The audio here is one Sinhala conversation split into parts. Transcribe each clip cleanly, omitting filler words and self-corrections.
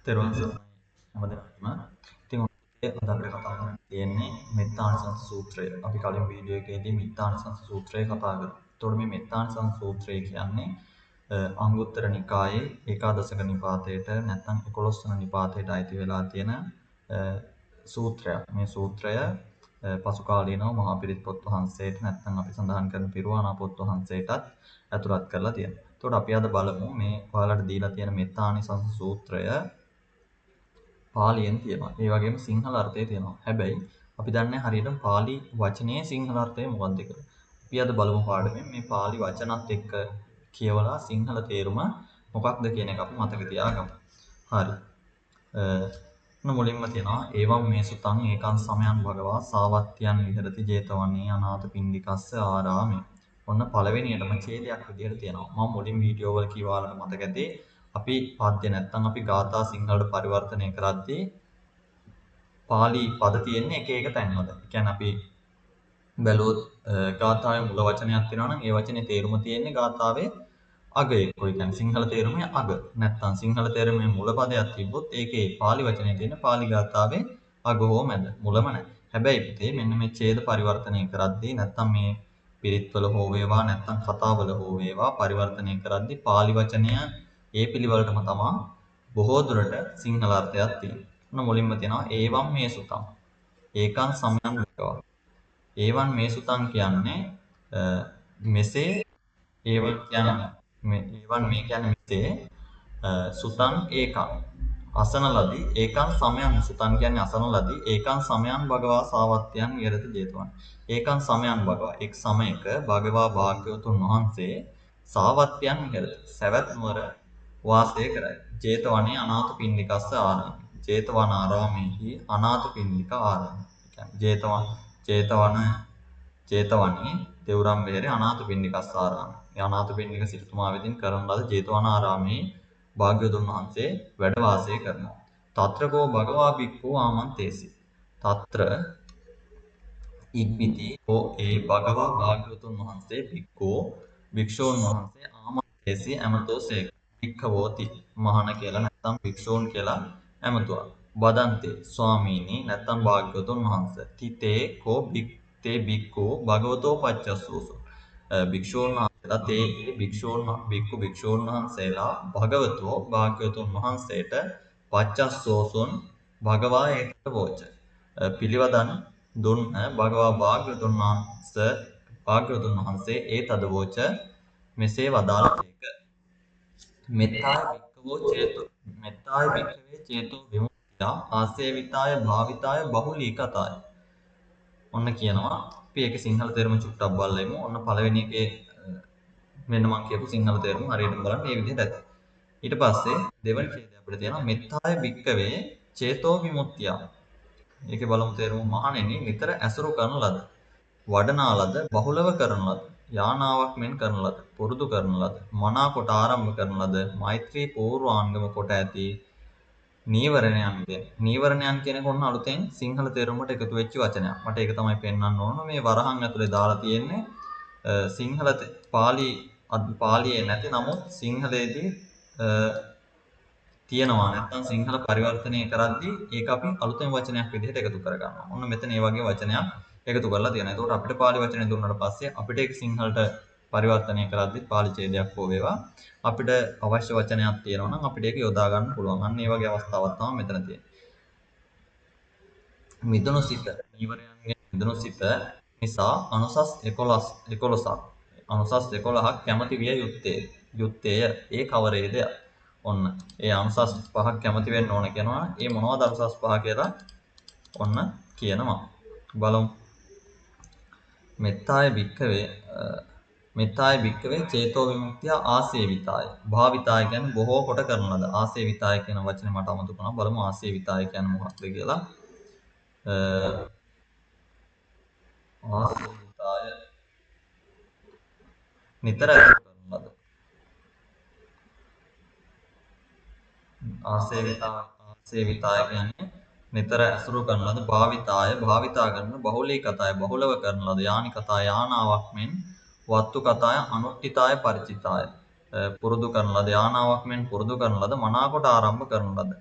තෙරුවන් සරණයි හැමදෙනාටම. ඉතින් ඔය අද අපිට කතා කරන්න තියෙන්නේ මෙත්තානිසංස සූත්‍රය. අපි කලින් වීඩියෝ එකේදී මෙත්තානිසංස සූත්‍රය කතා කරා. එතකොට මේ මෙත්තානිසංස සූත්‍රය කියන්නේ අංගුත්තර නිකායේ ඒකාදශක නිපාතයට නැත්නම් 11 වන නිපාතයට අයිති වෙලා තියෙන සූත්‍රයක්. මේ සූත්‍රය පසු කාලීනව මහා පිරිත් පොත් වහන්සේට නැත්නම් අපි සඳහන් කරන පිරුවානා පොත් වහන්සේටත් ඇතුළත් කරලා තියෙනවා. එතකොට අපි අද බලමු මේ ඔයාලට දීලා තියෙන මෙත්තානිසංස සූත්‍රය පාලියෙන් තියෙනවා. ඒ වගේම සිංහල අර්ථය තියෙනවා. හැබැයි අපි දන්නේ හරියටම පාලි වචනේ සිංහල අර්ථය මොකක්ද කියලා. අපි අද බලමු පාඩමෙන් මේ පාලි වචනත් එක්ක කියවලා සිංහල තේරුම මොකක්ද කියන එක අපි මතක තියාගමු. හරි. මුලින්ම තියෙනවා ඒවම් මේ සුතං ඒකං සමයන් භගවා සාවත්තියන් විහෙරති 제තවනේ අනාථපිණ්ඩිකස්ස ආරාමේ. ඔන්න පළවෙනියටම ඡේදයක් විදිහට තියෙනවා. මම මුලින් වීඩියෝ වල කිව්වාලට මතක ඇති. අපි පද්‍ය නැත්නම් අපි ගාථා සිංහලට පරිවර්තනය කරද්දී පාලි පද තියෙන්නේ එක එක තැන්වල. ඒ කියන්නේ අපි බැලුවොත් ගාථාවේ මුල වචනයක් තියෙනවා නම් ඒ වචනේ තේරුම තියෙන්නේ ගාථාවේ අගයේ. ඒ කියන්නේ සිංහල තේරුමේ අග. නැත්නම් සිංහල තේරුමේ මුල පදයක් තිබ්බොත් ඒකේ පාලි වචනේ තියෙන පාලි ගාථාවේ අග හෝ මැද. මුලම නැහැ. හැබැයි පුතේ මෙන්න මේ ඡේද පරිවර්තනය කරද්දී නැත්නම් මේ පිරිත්වල හෝ වේවා නැත්නම් කතාවල හෝ වේවා පරිවර්තනය කරද්දී පාලි වචනය ඒ පිළිවෙලටම තමා බොහෝ දුරට සිංහල අර්ථයක් තියෙනවා. ඔන්න මුලින්ම තියෙනවා ඒවම් මේ සුතං. ඒකං සමයං විකවා. ඒවන් මේ සුතං කියන්නේ මෙසේ ඒවන් කියන්නේ ඒවන් මේ කියන්නේ මෙසේ සුතං ඒකං අසන ලදී ඒකං සමයං සුතං කියන්නේ අසන ලදී ඒකං සමයං භගවා සාවත්තියන් විහෙරති 제තවන. ඒකං සමයං භගවා එක් සමයක භගවා භාග්‍යවතුන් වහන්සේ සාවත්තියන් විහෙරති සවැත් නුවර වාසය කරයි. 제තවනේ අනාථපිණ්ඩිකස්ස ආරාමයි. 제තවන ආරාමේහි අනාථපිණ්ඩික ආරාමයි. කියන්නේ 제තවනේ දෙවුරම් වෙහෙරේ අනාථපිණ්ඩිකස්ස ආරාමයි. මේ අනාථපිණ්ඩික සිටුමා වෙතින් කරන ලද 제තවනාරාමේ භාග්‍යවතුන් වහන්සේ වැඩ වාසය කරනවා. తත්‍රකෝ භගවා භික්ඛු ආමන්තේසි. తත්‍ර ඉක්බිති ඕ ඒ භගවා භාග්‍යවතුන් වහන්සේ භික්ඛෝ භික්ෂූන් වහන්සේ ආමන්තේසි ඇමතෝසේක. භික්ඛවෝති මහාන කියලා නැත්නම් භික්ෂූන් කියලා ඇමතුවා. වදන්තේ ස්වාමීනි නැත්නම් භාග්‍යවතුන් වහන්සේ. තිතේ කෝ තේ භික්ඛු භගවතෝ පච්චස්සෝසු. භික්ෂූන් වහන්සේලා තේ භික්ෂූන් වහන්සේලා භගවතෝ භාග්‍යවතුන් වහන්සේට පච්චස්සෝසුන් භගවා ඒකට වෝච. පිළිවදන් දුන් භගවා භාග්‍යවතුන් වහන්සේ ඒ තද වෝච මෙසේ වදාළේක. මෙත්තාය භික්ඛවේ චේතෝ විමුක්තිය ආසේවිතාය භාවිතාය බහුලී කතාය. ඔන්න කියනවා අපි ඒක සිංහල තේරුම චුට්ටක් බලමු. ඔන්න පළවෙනි එකේ මෙන්න මම කියපු සිංහල තේරුම හරියටම බලන්න මේ විදිහට ඇති. ඊට පස්සේ දෙවන ඡේදය අපිට තියෙනවා මෙත්තාය භික්ඛවේ චේතෝ විමුක්තිය. ඒකේ බලමු තේරුම මහණෙනි නිතර ඇසුරු කරන ලද වඩනා ලද බහුලව කරන ලද යානාවක් මෙන් කරන ලද පුරුදු කරන ලද මනා කොට ආරම්භ කරන ලද මෛත්‍රී පූර්වාංගම කොට ඇති නීවරණයන් කියන එක ඔන්න අලුතෙන් සිංහල තේරුමට එකතු වෙච්ච වචනයක්. මට ඒක තමයි පෙන්වන්න ඕන. මේ වරහන් ඇතුලේ දාලා තියෙන්නේ සිංහල පාලියේ නැති නමුත් සිංහලයේදී තියෙනවා. නැත්නම් සිංහල පරිවර්තනය කරද්දී ඒක අපි අලුතෙන් වචනයක් විදිහට එකතු කරගන්නවා. ඔන්න මෙතන මේ වගේ වචනයක් එකතු කරලා තියෙනවා. ඒකට අපිට පාලි වචනේ දුන්නාට පස්සේ අපිට ඒක සිංහලට පරිවර්තනය කරද්දී පාලි ඡේදයක් හෝ වේවා අපිට අවශ්‍ය වචනයක් තියෙනවා නම් අපිට ඒක යොදා ගන්න පුළුවන්. අන්න ඒ වගේ අවස්ථාවක් තමයි මෙතන තියෙන්නේ. මිදුණු සිත නීවරයන්ගෙන් මිදුණු සිත නිසා අනුසස් 11ක් අනුසස් 11ක් කැමති විය යුත්තේය. ඒ කවරේද? ඔන්න ඒ අනුසස් 5ක් කැමති වෙන්න ඕන කියනවා. ඒ මොනවද අනුසස් 5 කියලා ඔන්න කියනවා. බලමු. මෙත්තාය භික්ඛවේ චේතෝ විමුක්තිය ආසේවිතාය. භාවිතාය කියන්නේ බොහෝ කොට කරන ලද. ආසේවිතාය කියන වචනේ මට අමතක වුණා. බලමු ආසේවිතාය කියන්නේ මොකක්ද කියලා. ආසේවිතාය නිතර ඇසුරු කරන ලද. ආසේවිතාය කියන්නේ නිතර ඇසුරු කරන ලද. භාවිතා කරන බහුලී කතාය බහුලව කරන ලද. යානි කතා යානාවක් මෙන් වත්තු කතාය අනුට්ඨිතාය පරිචිතාය පුරුදු කරන ලද. යානාවක් මෙන් පුරුදු කරන ලද. මනාකොට ආරම්භ කරන ලද.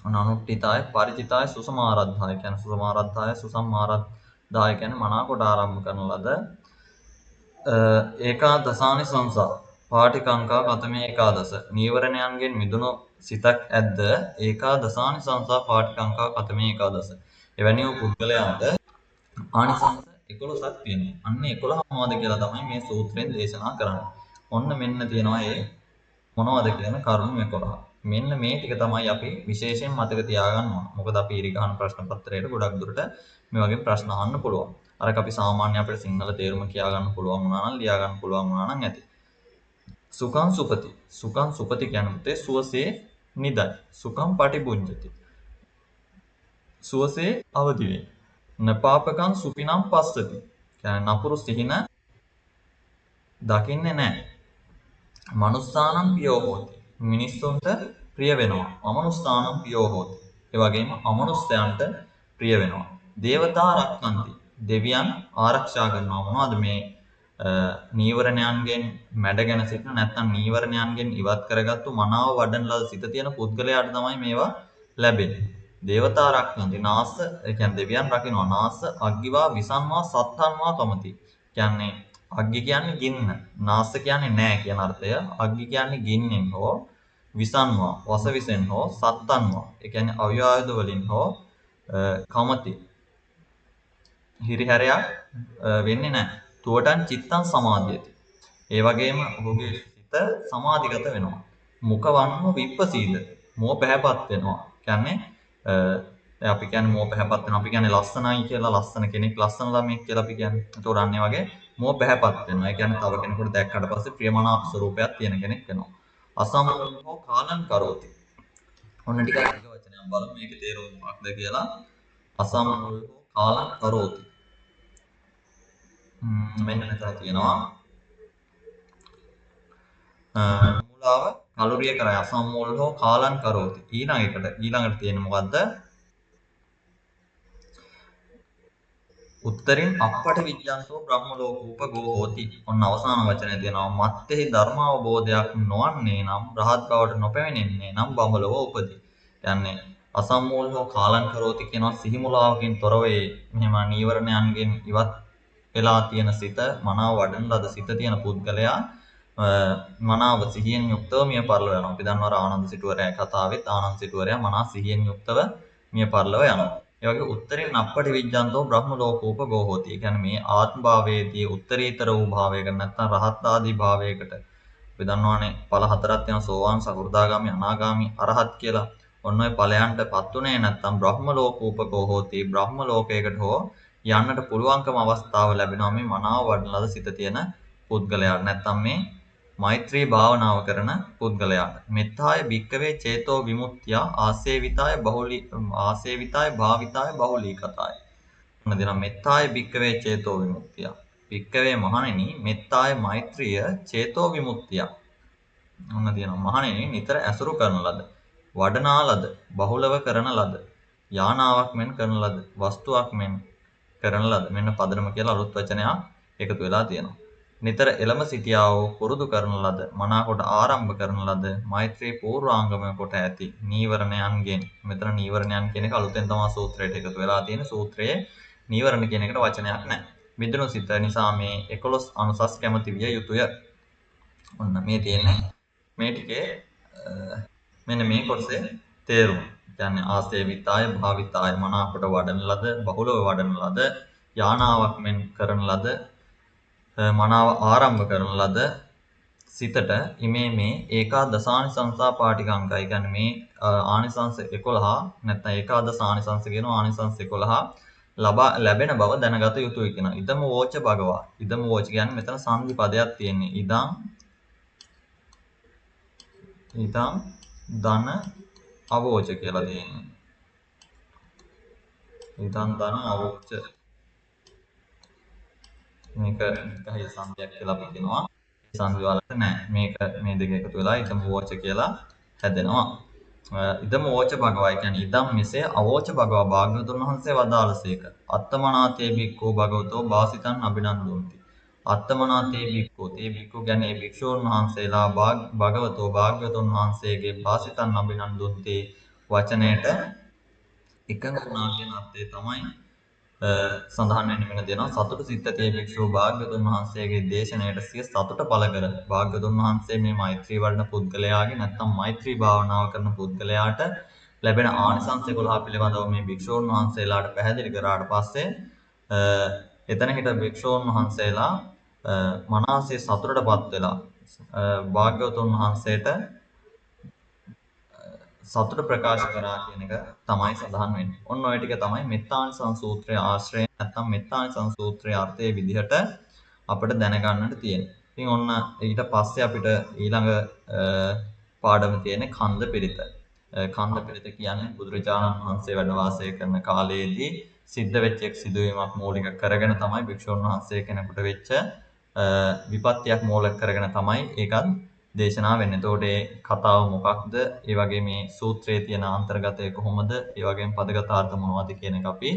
අනුට්ඨිතාය පරිචිතාය සුසමාරද්ධාය කියන්නේ සුසමාරද්ධාය සුසම්මාරද්ධාය කියන්නේ මනාකොට ආරම්භ කරන ලද ඒකාදසානි සංසා පාටිකංකා කතමේ ඒකාදස නීවරණයන්ගෙන් මිදුණු සිතක් ඇද්ද ඒකාදසානි සංසා පාටිකංකා කතමේ ඒකාදස එවැනි වූ පුද්ගලයන්ට ආනිසංස 11ක් තියෙනවා. අන්න 11 මොනවද කියලා තමයි මේ සූත්‍රයෙන් දේශනා කරන්නේ. ඔන්න මෙන්න තියෙනවා ඒ මොනවද කියන කරුණු 11. මෙන්න මේ ටික තමයි අපි විශේෂයෙන් මතක තියාගන්න ඕන. මොකද අපි ඉරිගහන ප්‍රශ්න පත්‍රයට ගොඩක් දුරට මේ වගේ ප්‍රශ්න අහන්න පුළුවන්. අරක අපි සාමාන්‍ය අපිට සිංහල තේරුම කියා ගන්න පුළුවන් වුණා නම් ලියා ගන්න පුළුවන් වුණා නම් ඇති. සුඛං සුපති. සුඛං සුපති කියන්නේ සුවසේ නිදයි. සුඛං පටිභුඤ්ජති. සුවසේ අවදි වේ. නපාපකං සුපිනම් පස්සති. කියන්නේ නපුරු සිහින දකින්නේ නැහැ. මනුස්සානම් පියෝ හෝති. මිනිස්සුන්ට ප්‍රිය වෙනවා. අමනුස්සානම් පියෝ හෝති. ඒ වගේම අමනුස්සයන්ට ප්‍රිය වෙනවා. දේවතා රක්ඛන්ති. දෙවියන් ආරක්ෂා කරනවා. මොනවද මේ නීවරණයන්ගෙන් මැඩගෙන සිටින නැත්නම් නීවරණයන්ගෙන් ඉවත් කරගත්තු මනාව වඩන ලද සිත තියෙන පුද්ගලයාට තමයි මේවා ලැබෙන්නේ. දේවතා රක්ඛන්ති නාස ඒ කියන්නේ දෙවියන් රකින්නවා. නාස අග්ගිවා විසන්වා සත්තන්වා කමති. කියන්නේ අග්ගි කියන්නේ ගින්න. නාස කියන්නේ නෑ කියන අර්ථය. අග්ගි කියන්නේ ගින්නෙන් හෝ විසන්වා වසවිසෙන් හෝ සත්තන්වා. ඒ කියන්නේ අව්‍යායුධ වලින් හෝ කමති. හිරිහැරයක් වෙන්නේ නැහැ. තුවටන් චිත්තං සමාධියති. ඒ වගේම ඔහුගේ සිත සමාධිගත වෙනවා. මුඛවන්නෝ විප්පසීද. මෝ පැහැපත් වෙනවා. කියන්නේ අපි කියන්නේ මෝ පැහැපත් වෙනවා. අපි කියන්නේ ලස්සනයි කියලා ලස්සන කෙනෙක් ලස්සන ළමෙක් කියලා අපි කියන්නේ. ඒතකොට අන්නේ වගේ මෝ පැහැපත් වෙනවා. ඒ කියන්නේ තව කෙනෙකුට දැක්කට පස්සේ ප්‍රියමනාප ස්වරූපයක් තියෙන කෙනෙක් වෙනවා. අසම්මෝහෝ කාලං කරෝති. ඔන්න ටිකක් එක වචනයක් බලමු මේකේ තේරුම මොකක්ද කියලා. අසම්මෝහෝ කාලං කරෝති. මෙන්න මෙතන තියෙනවා මූලාව කලුරිය කරයි අසම්මූලෝ කාලං කරෝති. ඊළඟට තියෙන්නේ මොකද්ද? උත්තරින් අපට විඥානසෝ බ්‍රහ්ම ලෝකූපගෝ හෝති. ඔන්න අවසාන වචනේ තියෙනවා මත්තේහි ධර්මාවබෝධයක් නොවන්නේ නම් රහත් බවට නොපැමිණෙන්නේ නම් බඹලව උපදී. කියන්නේ අසම්මූලෝ කාලං කරෝති කියනවා සිහිමුලාවකින් තොර වේ. මෙහෙම නීවරණයන්ගෙන් ඉවත් වෙලා තියෙන සිත මනාව වඩන ලද සිත තියෙන පුද්ගලයා මනාව සිහියෙන් යුක්තව මිය පරලව යනවා. අපි දන්නවා ආනන්ද සිටුවරයා කතාවෙත් ආනන්ද සිටුවරයා මනා සිහියෙන් යුක්තව මිය පරලව යනවා. ඒ වගේ උත්තරින් අපට විඥාන්තෝ බ්‍රහ්ම ලෝකෝපගෝ හෝති. ඒ කියන්නේ මේ ආත්ම භාවයේදී උත්තරීතර වූ භාවයකට නැත්නම් රහත් ආදී භාවයකට අපි දන්නවානේ ඵල හතරක් තියෙනවා සෝවාන් සකෘදාගාමි අනාගාමි අරහත් කියලා. ඔන්න ඔය ඵලයන්ටපත් උනේ නැත්නම් බ්‍රහ්ම ලෝකෝපගෝ හෝති. බ්‍රහ්ම ලෝකයකට හෝ යන්නට පුළුවන්කම අවස්ථාව ලැබෙනවා මේ මනාව වඩන ලද සිත තියෙන පුද්ගලයාට. නැත්නම් මේ මෛත්‍රී භාවනාව කරන පුද්ගලයාට. මෙත්තාය භික්කවේ චේතෝ විමුක්තිය ආසේවිතාය භාවිතාය බහුලී කතාය. මොන දෙනා මෙත්තාය භික්කවේ චේතෝ විමුක්තිය. භික්කවේ මහණෙනි මෙත්තාය මෛත්‍රිය චේතෝ විමුක්තිය. මොන දෙනා මහණෙනි නිතර ඇසුරු කරන ලද වඩනා ලද බහුලව කරන ලද යානාවක් මෙන් කරන ලද වස්තුවක් මෙන් කරන ලද මෙන්න පදනම කියලා අලුත් වචනයක් එකතු වෙලා තියෙනවා. නිතර එළම සිටියාව පුරුදු කරන ලද මනාකොට ආරම්භ කරන ලද මෛත්‍රී පූර්වාංගම කොට ඇති නීවරණයන්ගෙන් මෙතන නීවරණයන් කියන එක අලුතෙන් තමයි සූත්‍රයට එකතු වෙලා තියෙන. සූත්‍රයේ නීවරණ කියන එකට වචනයක් නැහැ. මිදුණු සිත නිසා මේ 11 අනුසස් කැමති විය යුතුය. ඔන්න මේ තියෙන්නේ මේ ටිකේ මෙන්න මේ කොටසේ තේරුම. කියන්නේ ආසේවිතාය භාවිතාය මනාකොට වඩන ලද බහුලව වඩන ලද යානාවක් මෙන් කරන ලද මනාව ආරම්භ කරන ලද සිතට ඉමේ මේ ඒකාදසානි සංසා පාටිකංකයි. කියන්නේ මේ ආනිසංස 11 නැත්නම් ඒකාදස ආනිසංස කියන ආනිසංස 11 ලැබෙන බව දැනගත යුතුයි කියනවා. ඉදම වෝච භගවා. ඉදම වෝච කියන්නේ මෙතන සංදි පදයක් තියෙන්නේ. ඉදං ධන අවෝච කියලා තියෙන්නේ. ඉදං ධන අවෝච මේක එකයි සංදයක් කියලා අපි කියනවා. ඒ සංදි වලට නෑ. මේක මේ දෙක එකතු වෙලා ඉදම වෝච කියලා හැදෙනවා. ඉදම වෝච භගවයි කියන්නේ ඉදම් මෙසේ අවෝච භගවා භාග්‍යවතුන් වහන්සේ වදාළසේක. අත්තමනාතේ බික්කෝ භගවතෝ වාසිතං අභිනන්දුන්ති. අත්තමනාතේ බික්කෝ තේ බික්කෝ කියන්නේ භික්ෂූන් වහන්සේලා භගවතෝ භාග්‍යවතුන් වහන්සේගේ වාසිතං අභිනන්දුන්ති වචනයට එකඟ වුණා කියන අර්ථය තමයි සඳහන් වෙන්නේ වෙන දෙනවා. සතුට සිත් ඇති භික්ෂුව භාග්‍යවතුන් වහන්සේගේ දේශනාවට සිය සතුට පළ කර භාග්‍යවතුන් වහන්සේ මේ මෛත්‍රී වඩන පුද්ගලයාගේ නැත්නම් මෛත්‍රී භාවනාව කරන පුද්ගලයාට ලැබෙන ආනිසංස 11 පිළිබඳව මේ භික්ෂුන් වහන්සේලාට පැහැදිලි කරාට පස්සේ එතන හිට භික්ෂුන් වහන්සේලා මනසේ සතුටටපත් වෙලා භාග්‍යවතුන් වහන්සේට සතුට ප්‍රකාශ කරා කියන එක තමයි සඳහන් වෙන්නේ. ඔන්න ඔය ටික තමයි මෙත්තානිසංස සූත්‍රයේ ආශ්‍රය නැත්නම් මෙත්තානිසංස සූත්‍රයේ අර්ථයේ විදිහට අපිට දැනගන්නට තියෙන්නේ. ඉතින් ඔන්න ඊට පස්සේ අපිට ඊළඟ පාඩම තියෙන්නේ කන්ද පිරිත. කන්ද පිරිත කියන්නේ බුදුරජාණන් වහන්සේ වැඩ වාසය කරන කාලයේදී සිද්ධ වෙච්ච එක් සිදුවීමක් මූලික කරගෙන තමයි භික්ෂුන් වහන්සේ කෙනෙකුට වෙච්ච විපත්තියක් මූලික කරගෙන තමයි ඒකත් දේශනා වෙන්නේ. එතකොට ඒ කතාව මොකක්ද? ඒ වගේ මේ සූත්‍රයේ තියෙන අන්තර්ගතය කොහොමද? ඒ වගේම පදගතාර්ථ මොනවද කියන එක අපි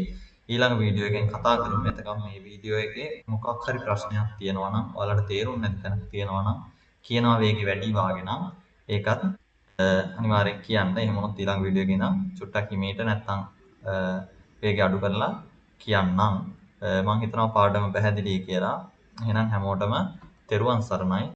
ඊළඟ වීඩියෝ එකෙන් කතා කරමු. එතකම් මේ වීඩියෝ එකේ මොකක් හරි ප්‍රශ්නයක් තියෙනවා නම් ඔයාලට තේරුම් නැති තැනක් තියෙනවා නම් කියනවා වේගෙ වැඩි වාගේ නම් ඒකත් අනිවාර්යෙන් කියන්න. එහෙම වුණොත් ඊළඟ වීඩියෝ එකේ ඉඳන් චුට්ටක් හිමීට නැත්තම් වේගය අඩු කරලා කියන්නම්. මම හිතනවා පාඩම පැහැදිලි කියලා. එහෙනම් හැමෝටම තෙරුවන් සරණයි.